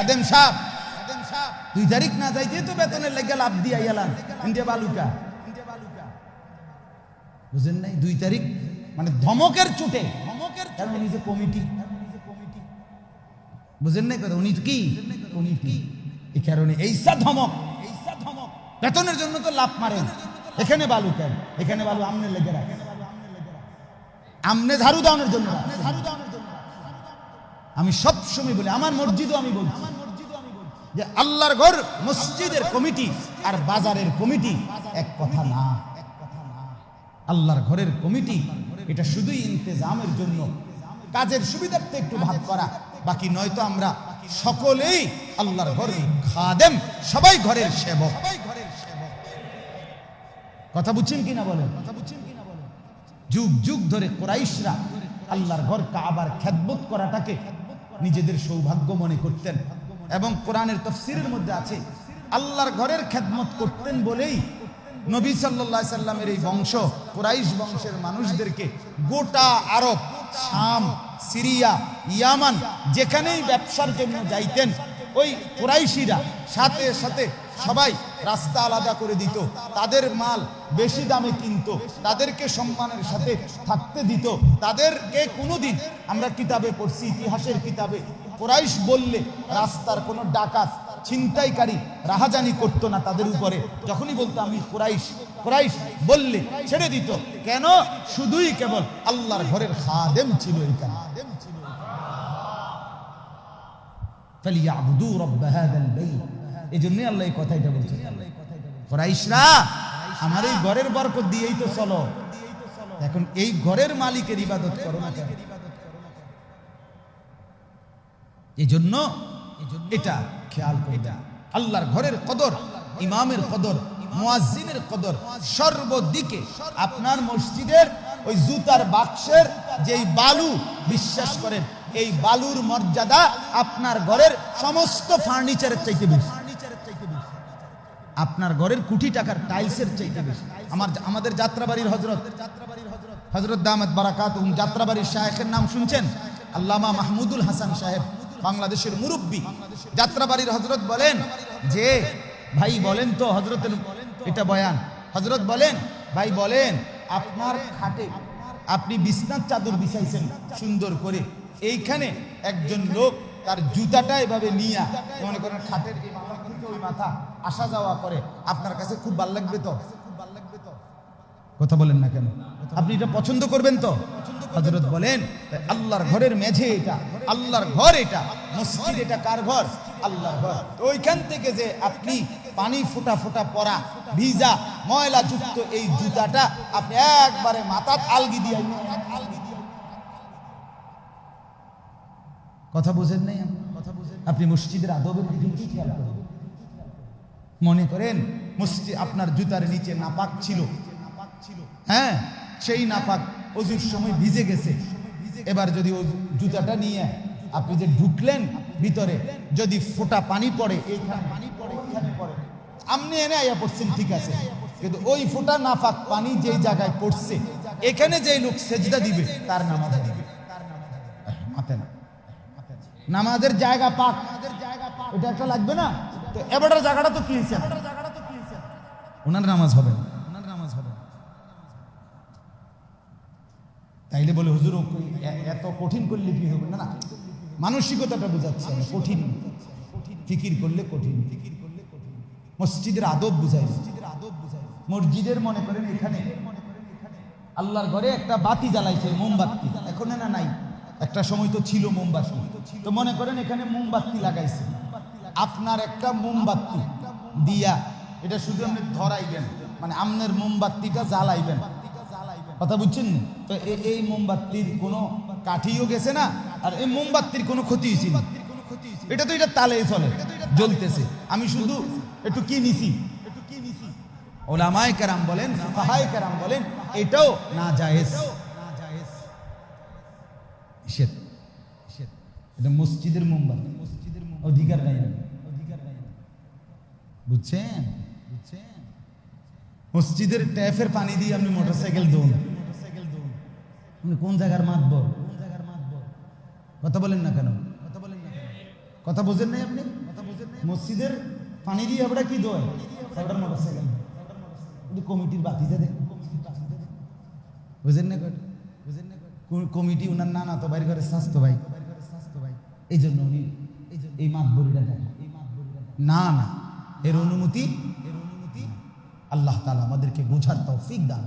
খাদেম সাহেব 2 তারিখ না যাইতে তো বেতনের লেগে লাভ দিয়ে আইলাম ইন্ডিয়া বালুকা, বুঝেন নাই? 2 তারিখ মানে ধমকের চুটে, কারণ উনি যে কমিটি, বুঝেন নাই কথা? উনি কি কমিটি, এই কারণে এইসা ধমক বেতনের জন্য তো লাভ মারেন। এখানে বালু কেন? এখানে বালু আমনে লেগে রাখে, আমনে ঝাড়ু দাওনের জন্য। আমি সব সময় বলি, আমার মসজিদও আমি বলছি যে আল্লাহর ঘর মসজিদের কমিটি আর বাজারের কমিটি এক কথা না। আল্লাহর ঘরের কমিটি এটা শুধুই ইন্তেজামের জন্য, কাজের সুবিধার্থে একটু ভাগ করা, বাকি নয়তো আমরা সকলেই আল্লাহর ঘরের খাদেম, সবাই ঘরের সেবক। কথা বুঝছেন কিনা বলেন? যুগ যুগ ধরে কুরাইশরা আল্লাহর ঘর কাবার খেদমত করাটাকে নিজেদের সৌভাগ্য মনে করতেন, এবং কোরআনের তাফসীরের মধ্যে আছে আল্লাহর ঘরের খেদমত করতেন বলেই নবী সাল্লাল্লাহু আলাইহি সাল্লামের এই বংশ, কুরাইশ বংশের মানুষদেরকে গোটা আরব, শাম, সিরিয়া, ইয়ামান যেখানেই ব্যবসার জন্য যাইতেন, ওই কুরাইশিরা সাথে সাথে সবাই রাস্তা আলাদা করে দিত, তাদের মাল বেশি দামে কিনত, তাদেরকে সম্মানের সাথে থাকতে দিত। তাদেরকে কোনোদিন আমরা কিতাবে পড়ছি, ইতিহাসের কিতাবে, কুরাইশ বললে রাস্তার কোনো ডাকাত, ছিনতাইকারী রাহাজানি করতো না তাদের উপরে। যখনই বলতো আমি কুরাইশ, কুরাইশ বললে ছেড়ে দিত। কেন? শুধুই কেবল আল্লাহর ঘরের খাদেম ছিল এখানে। ফালিয়াবুদু রাব্ব হাযাল বাইত, এজন্যই আল্লাহ এই কথাটা বলছেন, কুরাইশরা আমার এই ঘরের বরকত দিয়েই তো চলো, এখন এই ঘরের মালিকের ইবাদত করো না কেন? এজন্য এটা খেয়াল করবে, আল্লাহর ঘরের কদর, ইমামের কদর, মুয়াজ্জিনের কদর সর্বদিকে। আপনার মসজিদের ওই জুতার বাক্সের যেই বালু, বিশ্বাস করেন এই বালুর মর্যাদা আপনার ঘরের সমস্ত ফার্নিচারের চাইতে বেশি, আপনার ঘরের কোটি টাকার টাইলসের চাইতে বেশি। আমাদের যাত্রাবাড়ির হযরত দামাত বারাকাতুহুম যাত্রাবাড়ির শায়েখের নাম শুনছেন? আল্লামা মাহমুদুল হাসান সাহেব, বাংলাদেশের মুরব্বী। যাত্রাবাড়ির হযরত বলেন যে ভাই বলেন তো, হযরতের এটা বয়ান, হযরত বলেন ভাই বলেন আপনার খাটে আপনি বিছনার চাদর বিছাইছেন সুন্দর করে, এইখানে একজন লোক তার জুতাটা এভাবে নিয়ে মনে করেন খাটের এই মাথা থেকে ওই মাথা আসা যাওয়া করে, আপনার কাছে খুব ভালো লাগবে তো? কথা বলেন না কেন? আপনি এটা পছন্দ করবেন তো? হযরত বলেন আল্লাহর ঘরের মেঝে এটা, আল্লাহর ঘর এটা, মসজিদ এটা কার ঘর? আল্লাহর ঘর। ওইখান থেকে যে আপনি পানি ফোঁটা ফোঁটা পড়া, ভিজা ময়লা যুক্ত এই জুতাটা আপনি একবারে মাথাত আলগি দিয়ে, কথা বুঝেন নাই? আপনি মসজিদের আদবের দিকে খেয়াল করেন। মনে করেন মসজিদ আপনার জুতার নিচে নাপাক ছিল, হ্যাঁ, সেই নাপাক ওযুর সময় ভিজে গেছে, এবার যদি ওই জুতাটা নিয়ে আপনি যে ঢুকলেন ভিতরে, যদি ফোঁটা পানি পড়ে, এইখানে পানি পড়ে, এখানে পড়ে, আপনি এনে আয়া পড়ছেন ঠিক আছে, কিন্তু ওই ফোঁটা নাপাক পানি যেই জায়গায় পড়ছে, এখানে যেই লোক সেজদা দিবে তার নামাজ দিবে মাথে না, নামাজের জায়গা পাক, এটা একটা লাগবে না? তো এবারের জায়গাটা তো কি হয়েছে, ওনার নামাজ হবে না, ওনার নামাজ হবে না। তাইলে বলে হুজুর এত কঠিন করলে কি হবে? না না, মানসিকতাটা বোঝাচ্ছে, কঠিন ফিকির করলে কঠিন, মসজিদের আদব বুঝাই, মসজিদের মনে করেন এখানে আল্লাহর ঘরে একটা বাতি জ্বালাইছে, মোমবাতি, এখন না নাই, একটা সময় তো ছিল মোমবাতি, তো মনে করেন এখানে মোমবাতি লাগাইছে, আপনার একটা মোমবাতি দিয়া এটা শুধু আপনি ধরাইবেন, মানে আপনার মোমবাতিটা জ্বালাইবেন, কথা বুঝছেন? তো এই মোমবাতির কোনো কাঠিও গেছে না, আর এই মোমবাতির কোনো ক্ষতি হয়েছে না, এটা তো এটা তালে চলে জ্বলতেছে, আমি শুধু একটু কি নিছি। ওলামায়ে কেরাম বলেন, ফুকাহায়ে কেরাম বলেন এটাও নাজায়েজ, এটা মসজিদের মোমবাতি, অধিকার নাই, বুঝছেন? মসজিদের ট্যাপের পানি দিয়ে আপনি মোটরসাইকেল দৌন, আপনি কোন জায়গার মাতবর? কথা বলেন না কেন? কথা বোঝেন নাই আপনি? মসজিদের পানি দিয়ে আমরা কি দোয় ওটার মোটরসাইকেল, কিন্তু কমিটির বাতি যে দেখুন, বুঝেন না? কমিটি উনার নানা তো বাইর করে স্বাস্থ্য ভাই, এই জন্য উনি এই মাতবরিটা দেখেন। না না, এর অনুমতি আল্লাহ তাআলা আমাদেরকে বোঝার তৌফিক দান।